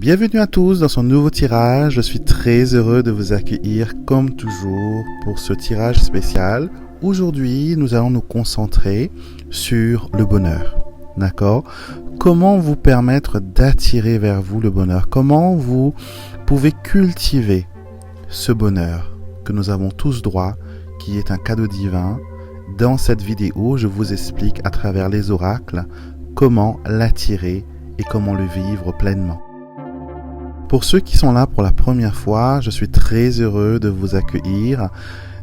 Bienvenue à tous dans ce nouveau tirage. Je suis très heureux de vous accueillir comme toujours pour ce tirage spécial. Aujourd'hui, nous allons nous concentrer sur le bonheur. D'accord? Comment vous permettre d'attirer vers vous le bonheur? Comment vous pouvez cultiver ce bonheur que nous avons tous droit, qui est un cadeau divin? Dans cette vidéo, je vous explique à travers les oracles comment l'attirer et comment le vivre pleinement. Pour ceux qui sont là pour la première fois, je suis très heureux de vous accueillir.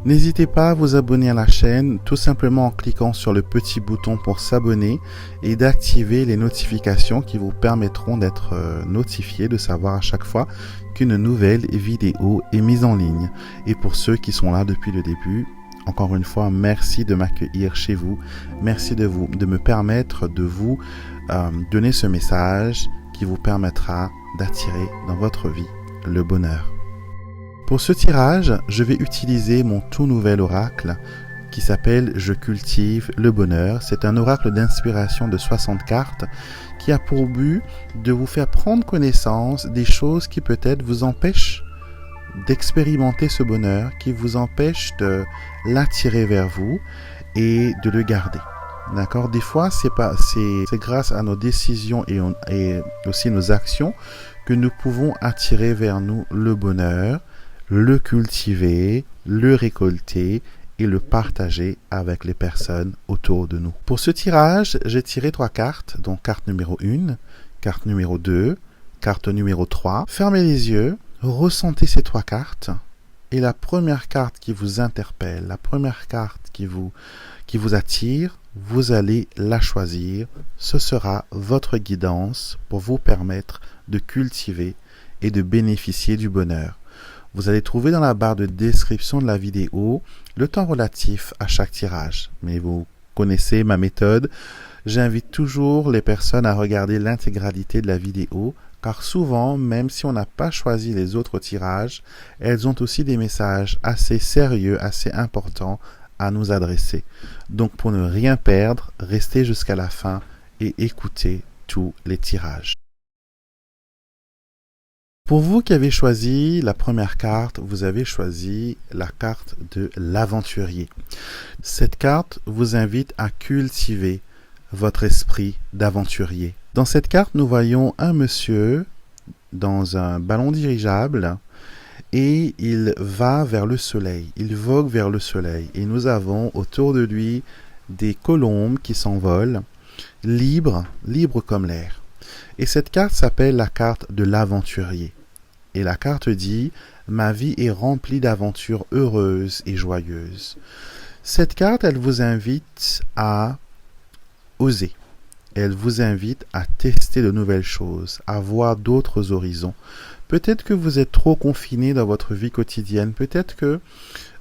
N'hésitez pas à vous abonner à la chaîne tout simplement en cliquant sur le petit bouton pour s'abonner et d'activer les notifications qui vous permettront d'être notifiés, de savoir à chaque fois qu'une nouvelle vidéo est mise en ligne. Et pour ceux qui sont là depuis le début, encore une fois, merci de m'accueillir chez vous. Merci de me permettre de vous donner ce message qui vous permettra d'attirer dans votre vie le bonheur. Pour ce tirage, je vais utiliser mon tout nouvel oracle qui s'appelle « Je cultive le bonheur ». C'est un oracle d'inspiration de 60 cartes qui a pour but de vous faire prendre connaissance des choses qui peut-être vous empêchent d'expérimenter ce bonheur, qui vous empêchent de l'attirer vers vous et de le garder. D'accord? Des fois, c'est grâce à nos décisions et aussi nos actions que nous pouvons attirer vers nous le bonheur, le cultiver, le récolter et le partager avec les personnes autour de nous. Pour ce tirage, j'ai tiré 3 cartes, donc carte numéro 1, carte numéro 2, carte numéro 3. Fermez les yeux, ressentez ces 3 cartes et la première carte qui vous interpelle, la première carte qui vous attire, vous allez la choisir. Ce sera votre guidance pour vous permettre de cultiver et de bénéficier du bonheur. Vous allez trouver dans la barre de description de la vidéo le temps relatif à chaque tirage. Mais vous connaissez ma méthode. J'invite toujours les personnes à regarder l'intégralité de la vidéo, car souvent, même si on n'a pas choisi les autres tirages, elles ont aussi des messages assez sérieux, assez importants à nous adresser. Donc pour ne rien perdre, restez jusqu'à la fin et écoutez tous les tirages. Pour vous qui avez choisi la première carte, vous avez choisi la carte de l'aventurier. Cette carte vous invite à cultiver votre esprit d'aventurier. Dans cette carte, nous voyons un monsieur dans un ballon dirigeable et il va vers le soleil, il vogue vers le soleil. Et nous avons autour de lui des colombes qui s'envolent, libres comme l'air. Et cette carte s'appelle la carte de l'aventurier. Et la carte dit « Ma vie est remplie d'aventures heureuses et joyeuses ». Cette carte, elle vous invite à oser. Elle vous invite à tester de nouvelles choses, à voir d'autres horizons. Peut-être que vous êtes trop confiné dans votre vie quotidienne. Peut-être que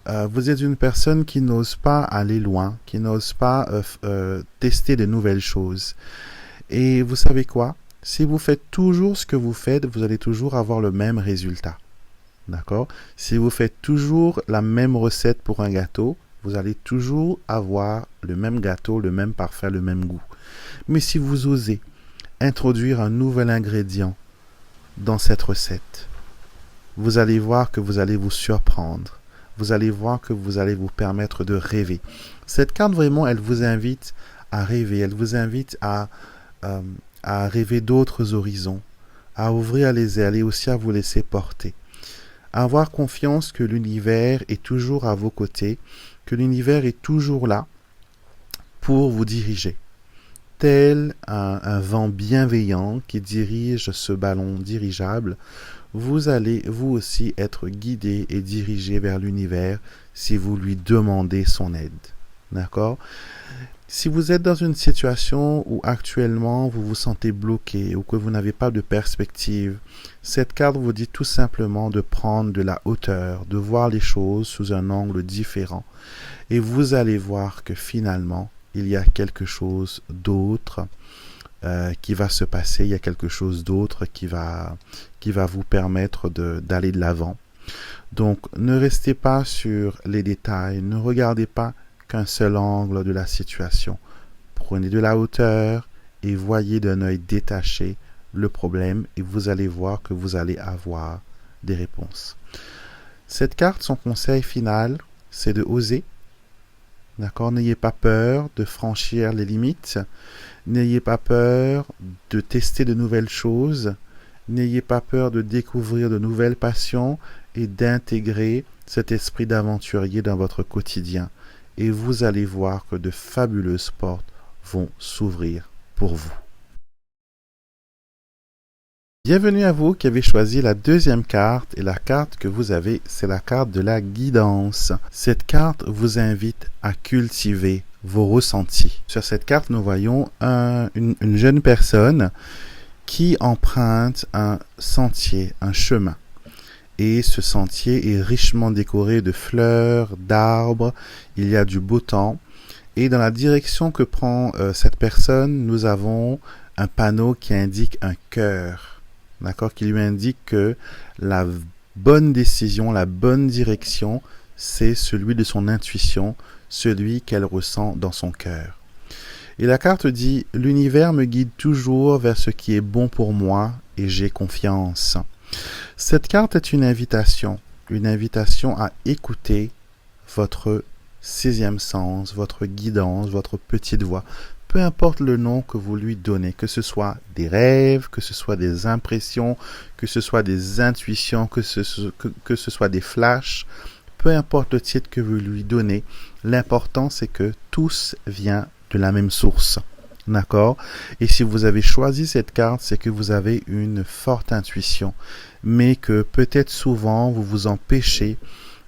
vous êtes une personne qui n'ose pas aller loin, qui n'ose pas tester de nouvelles choses. Et vous savez quoi? Si vous faites toujours ce que vous faites, vous allez toujours avoir le même résultat. D'accord? Si vous faites toujours la même recette pour un gâteau, vous allez toujours avoir le même gâteau, le même parfum, le même goût. Mais si vous osez introduire un nouvel ingrédient dans cette recette, vous allez voir que vous allez vous surprendre. Vous allez voir que vous allez vous permettre de rêver. Cette carte, vraiment, elle vous invite à rêver. Elle vous invite à rêver d'autres horizons, à ouvrir les ailes et aussi à vous laisser porter. À avoir confiance que l'univers est toujours à vos côtés, que l'univers est toujours là pour vous diriger. Tel un vent bienveillant qui dirige ce ballon dirigeable, vous allez vous aussi être guidé et dirigé vers l'univers si vous lui demandez son aide. D'accord? Si vous êtes dans une situation où actuellement vous vous sentez bloqué ou que vous n'avez pas de perspective, cette carte vous dit tout simplement de prendre de la hauteur, de voir les choses sous un angle différent. Et vous allez voir que finalement, il y a quelque chose d'autre qui va se passer, il y a quelque chose d'autre qui va vous permettre d'aller de l'avant. Donc, ne restez pas sur les détails, ne regardez pas qu'un seul angle de la situation. Prenez de la hauteur et voyez d'un œil détaché le problème et vous allez voir que vous allez avoir des réponses. Cette carte, son conseil final, c'est de oser. D'accord? N'ayez pas peur de franchir les limites. N'ayez pas peur de tester de nouvelles choses. N'ayez pas peur de découvrir de nouvelles passions et d'intégrer cet esprit d'aventurier dans votre quotidien. Et vous allez voir que de fabuleuses portes vont s'ouvrir pour vous. Bienvenue à vous qui avez choisi la deuxième carte et la carte que vous avez, c'est la carte de la guidance. Cette carte vous invite à cultiver vos ressentis. Sur cette carte, nous voyons une jeune personne qui emprunte un sentier, un chemin. Et ce sentier est richement décoré de fleurs, d'arbres, il y a du beau temps. Et dans la direction que prend cette personne, nous avons un panneau qui indique un cœur. D'accord, qui lui indique que la bonne décision, la bonne direction, c'est celui de son intuition, celui qu'elle ressent dans son cœur. Et la carte dit « L'univers me guide toujours vers ce qui est bon pour moi et j'ai confiance ». Cette carte est une invitation à écouter votre sixième sens, votre guidance, votre petite voix. Peu importe le nom que vous lui donnez, que ce soit des rêves, que ce soit des impressions, que ce soit des intuitions, que ce soit des flashs, peu importe le titre que vous lui donnez, l'important c'est que tous vient de la même source. D'accord? Et si vous avez choisi cette carte, c'est que vous avez une forte intuition, mais que peut-être souvent vous vous empêchez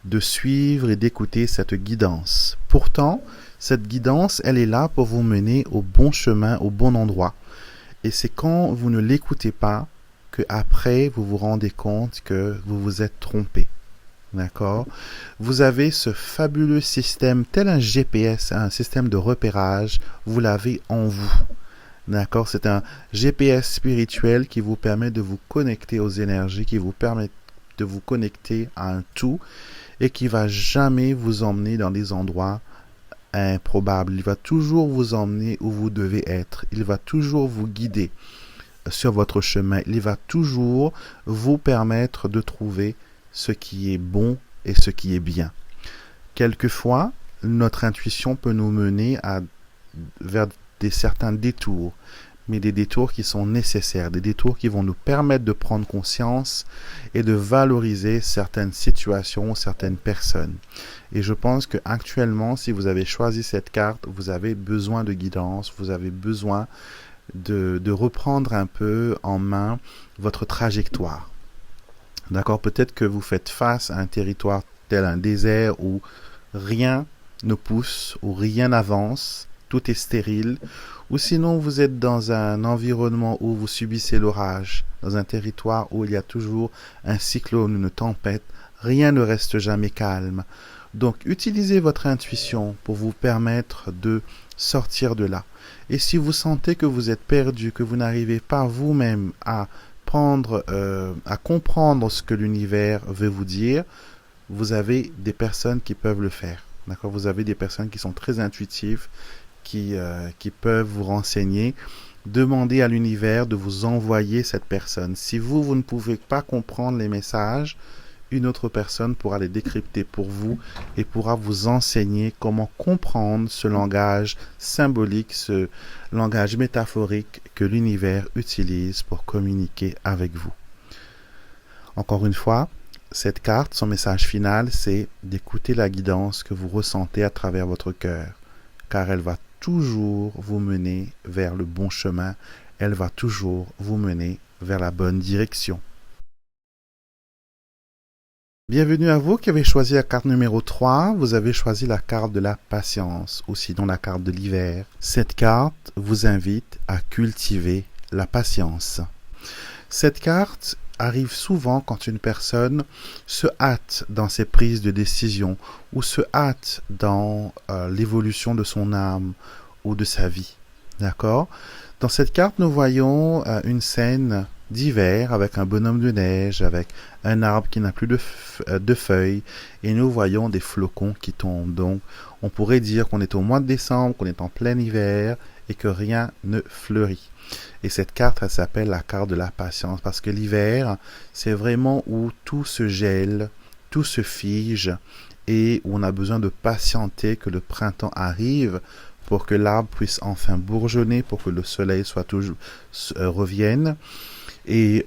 de suivre et d'écouter cette guidance. Pourtant, cette guidance, elle est là pour vous mener au bon chemin, au bon endroit. Et c'est quand vous ne l'écoutez pas que après vous vous rendez compte que vous vous êtes trompé. D'accord? Vous avez ce fabuleux système, tel un GPS, un système de repérage, vous l'avez en vous. D'accord? C'est un GPS spirituel qui vous permet de vous connecter aux énergies, qui vous permet de vous connecter à un tout et qui va jamais vous emmener dans des endroits improbable. Il va toujours vous emmener où vous devez être. Il va toujours vous guider sur votre chemin. Il va toujours vous permettre de trouver ce qui est bon et ce qui est bien. Quelquefois, notre intuition peut nous mener vers certains détours, mais des détours qui sont nécessaires, des détours qui vont nous permettre de prendre conscience et de valoriser certaines situations, certaines personnes. Et je pense que actuellement, si vous avez choisi cette carte, vous avez besoin de guidance, vous avez besoin de reprendre un peu en main votre trajectoire. D'accord? Peut-être que vous faites face à un territoire tel un désert où rien ne pousse, où rien n'avance, tout est stérile, ou sinon vous êtes dans un environnement où vous subissez l'orage, dans un territoire où il y a toujours un cyclone, une tempête, rien ne reste jamais calme. Donc utilisez votre intuition pour vous permettre de sortir de là. Et si vous sentez que vous êtes perdu, que vous n'arrivez pas vous-même à comprendre ce que l'univers veut vous dire, vous avez des personnes qui peuvent le faire. D'accord? Vous avez des personnes qui sont très intuitives, qui peuvent vous renseigner. Demandez à l'univers de vous envoyer cette personne. Si vous ne pouvez pas comprendre les messages, une autre personne pourra les décrypter pour vous et pourra vous enseigner comment comprendre ce langage symbolique, ce langage métaphorique que l'univers utilise pour communiquer avec vous. Encore une fois, cette carte, son message final, c'est d'écouter la guidance que vous ressentez à travers votre cœur, car elle va toujours vous mener vers le bon chemin, elle va toujours vous mener vers la bonne direction. Bienvenue à vous qui avez choisi la carte numéro 3. Vous avez choisi la carte de la patience, ou sinon la carte de l'hiver. Cette carte vous invite à cultiver la patience. Cette carte arrive souvent quand une personne se hâte dans ses prises de décision ou se hâte dans l'évolution de son âme ou de sa vie. D'accord? Dans cette carte, nous voyons une scène d'hiver avec un bonhomme de neige, avec un arbre qui n'a plus de feuilles et nous voyons des flocons qui tombent. Donc, on pourrait dire qu'on est au mois de décembre, qu'on est en plein hiver et que rien ne fleurit. Et cette carte, elle s'appelle la carte de la patience, parce que l'hiver, c'est vraiment où tout se gèle, tout se fige, et où on a besoin de patienter que le printemps arrive pour que l'arbre puisse enfin bourgeonner, pour que le soleil revienne. Et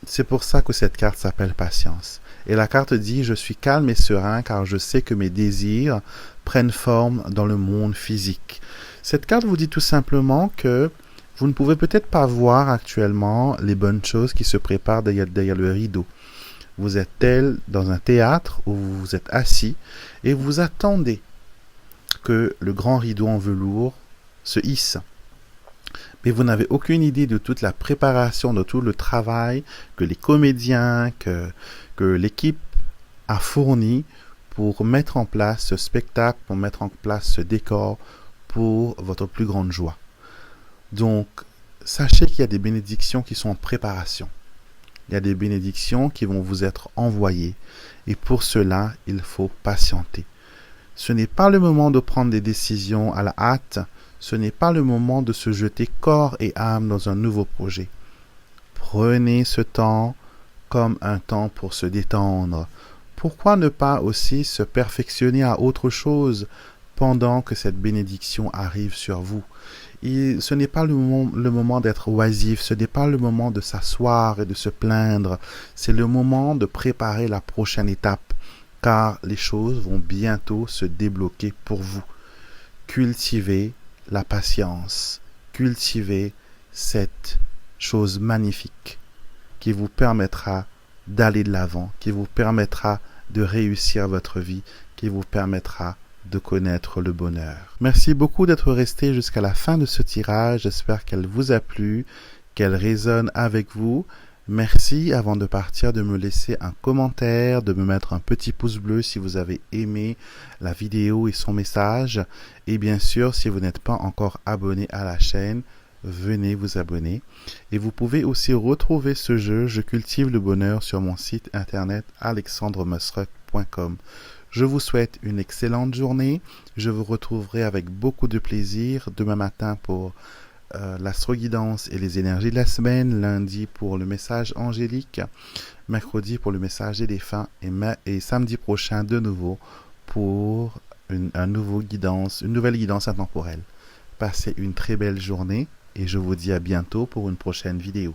c'est pour ça que cette carte s'appelle patience. Et la carte dit: je suis calme et serein car je sais que mes désirs prennent forme dans le monde physique. Cette carte vous dit tout simplement que vous ne pouvez peut-être pas voir actuellement les bonnes choses qui se préparent derrière le rideau. Vous êtes tel dans un théâtre où vous êtes assis et vous attendez que le grand rideau en velours se hisse. Mais vous n'avez aucune idée de toute la préparation, de tout le travail que les comédiens, que l'équipe a fourni pour mettre en place ce spectacle, pour mettre en place ce décor pour votre plus grande joie. Donc, sachez qu'il y a des bénédictions qui sont en préparation. Il y a des bénédictions qui vont vous être envoyées. Et pour cela, il faut patienter. Ce n'est pas le moment de prendre des décisions à la hâte. Ce n'est pas le moment de se jeter corps et âme dans un nouveau projet. Prenez ce temps comme un temps pour se détendre. Pourquoi ne pas aussi se perfectionner à autre chose pendant que cette bénédiction arrive sur vous? Et ce n'est pas le moment d'être oisif, ce n'est pas le moment de s'asseoir et de se plaindre. C'est le moment de préparer la prochaine étape, car les choses vont bientôt se débloquer pour vous. Cultivez la patience, cultivez cette chose magnifique qui vous permettra d'aller de l'avant, qui vous permettra de réussir votre vie, qui vous permettra de connaître le bonheur. Merci beaucoup d'être resté jusqu'à la fin de ce tirage. J'espère qu'elle vous a plu, qu'elle résonne avec vous. Merci, avant de partir, de me laisser un commentaire, de me mettre un petit pouce bleu si vous avez aimé la vidéo et son message. Et bien sûr, si vous n'êtes pas encore abonné à la chaîne, venez vous abonner. Et vous pouvez aussi retrouver ce jeu Je cultive le bonheur sur mon site internet alexandremusruck.com. Je vous souhaite une excellente journée. Je vous retrouverai avec beaucoup de plaisir demain matin pour l'astro-guidance et les énergies de la semaine, lundi pour le message angélique, mercredi pour le message des défunts et samedi prochain de nouveau pour une nouvelle guidance intemporelle. Passez une très belle journée et je vous dis à bientôt pour une prochaine vidéo.